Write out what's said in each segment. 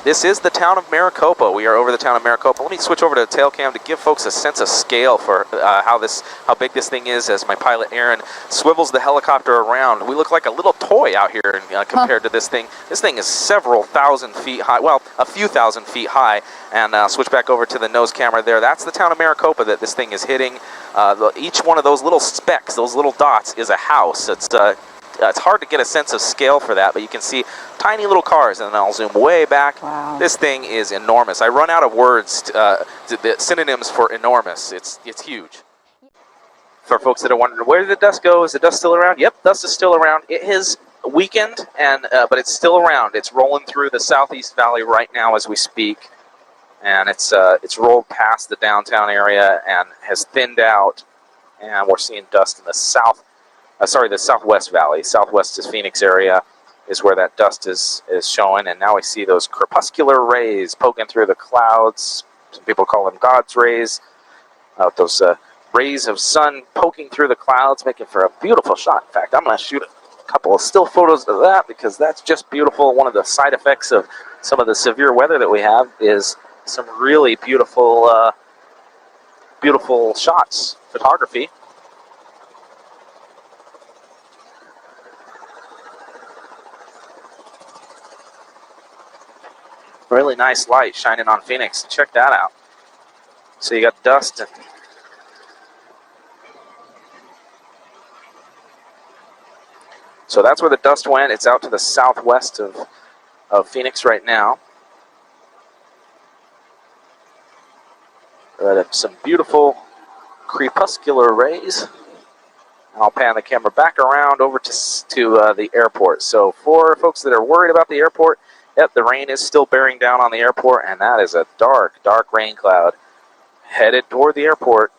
This is the town of Maricopa. We are over the town of Maricopa. Let me switch over to tail cam to give folks a sense of scale for how big this thing is as my pilot Aaron swivels the helicopter around. We look like a little toy out here compared to this thing. This thing is several thousand feet high, well, a few thousand feet high. And switch back over to the nose camera there. That's the town of Maricopa that this thing is hitting. Each one of those little specks, those little dots, is a house. It's hard to get a sense of scale for that, but you can see tiny little cars, and then I'll zoom way back. Wow. This thing is enormous. I run out of words, the synonyms for enormous. It's huge. For folks that are wondering, where did the dust go? Is the dust still around? Yep, dust is still around. It has weakened, but it's still around. It's rolling through the southeast valley right now as we speak, and it's rolled past the downtown area and has thinned out, and we're seeing dust in the the southwest valley. Southwest is Phoenix area is where that dust is showing, and now we see those crepuscular rays poking through the clouds. Some people call them God's rays. Those rays of sun poking through the clouds, making for a beautiful shot. In fact, I'm going to shoot a couple of still photos of that because that's just beautiful. One of the side effects of some of the severe weather that we have is some really beautiful, beautiful shots, photography. Really nice light shining on Phoenix. Check that out. So you got dust. So that's where the dust went. It's out to the southwest of Phoenix right now. Some beautiful crepuscular rays. I'll pan the camera back around over to the airport. So for folks that are worried about the airport, yep, the rain is still bearing down on the airport, and that is a dark, dark rain cloud headed toward the airport.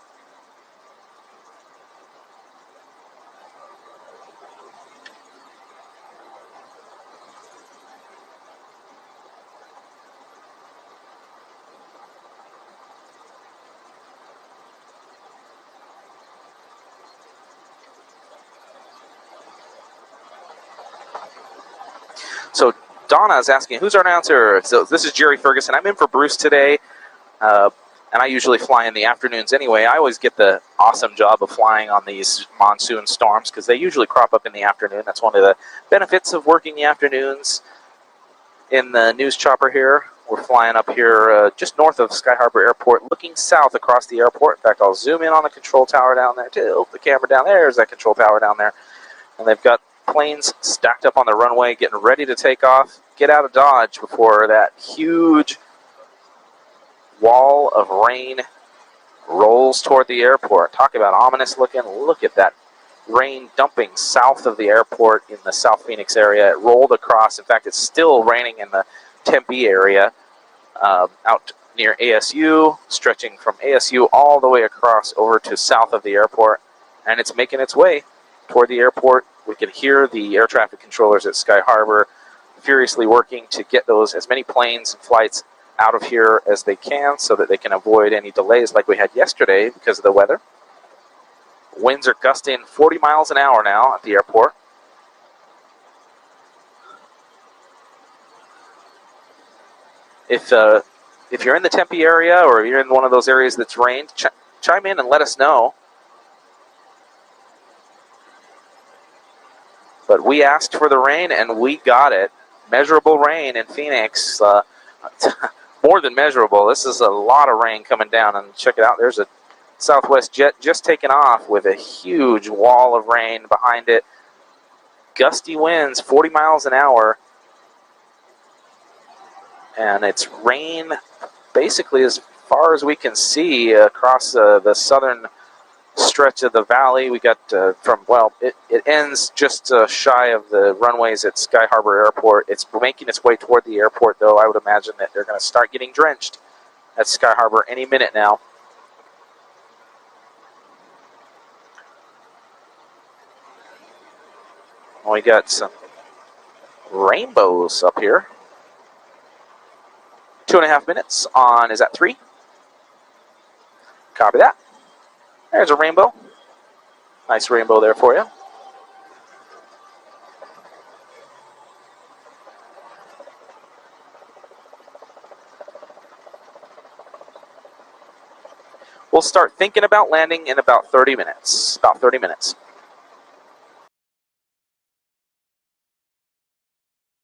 So Donna is asking, who's our announcer? So this is Jerry Ferguson. I'm in for Bruce today, and I usually fly in the afternoons anyway. I always get the awesome job of flying on these monsoon storms because they usually crop up in the afternoon. That's one of the benefits of working the afternoons in the news chopper here. We're flying up here just north of Sky Harbor Airport, looking south across the airport. In fact, I'll zoom in on the control tower down there, too. The camera down there is that control tower down there. And they've got planes stacked up on the runway, getting ready to take off, get out of Dodge before that huge wall of rain rolls toward the airport. Talk about ominous looking. Look at that rain dumping south of the airport in the South Phoenix area. It rolled across. In fact, it's still raining in the Tempe area out near ASU, stretching from ASU all the way across over to south of the airport, and it's making its way toward the airport. We can hear the air traffic controllers at Sky Harbor furiously working to get as many planes and flights out of here as they can so that they can avoid any delays like we had yesterday because of the weather. Winds are gusting 40 miles an hour now at the airport. If you're in the Tempe area or you're in one of those areas that's rained, chime in and let us know. But we asked for the rain, and we got it. Measurable rain in Phoenix. More than measurable. This is a lot of rain coming down. And check it out. There's a Southwest jet just taken off with a huge wall of rain behind it. Gusty winds, 40 miles an hour. And it's rain basically as far as we can see across the southern stretch of the valley. We got it ends just shy of the runways at Sky Harbor Airport. It's making its way toward the airport, though. I would imagine that they're going to start getting drenched at Sky Harbor any minute now. We got some rainbows up here. 2.5 minutes on, is that 3? Copy that. There's a rainbow. Nice rainbow there for you. We'll start thinking about landing in about 30 minutes. About 30 minutes.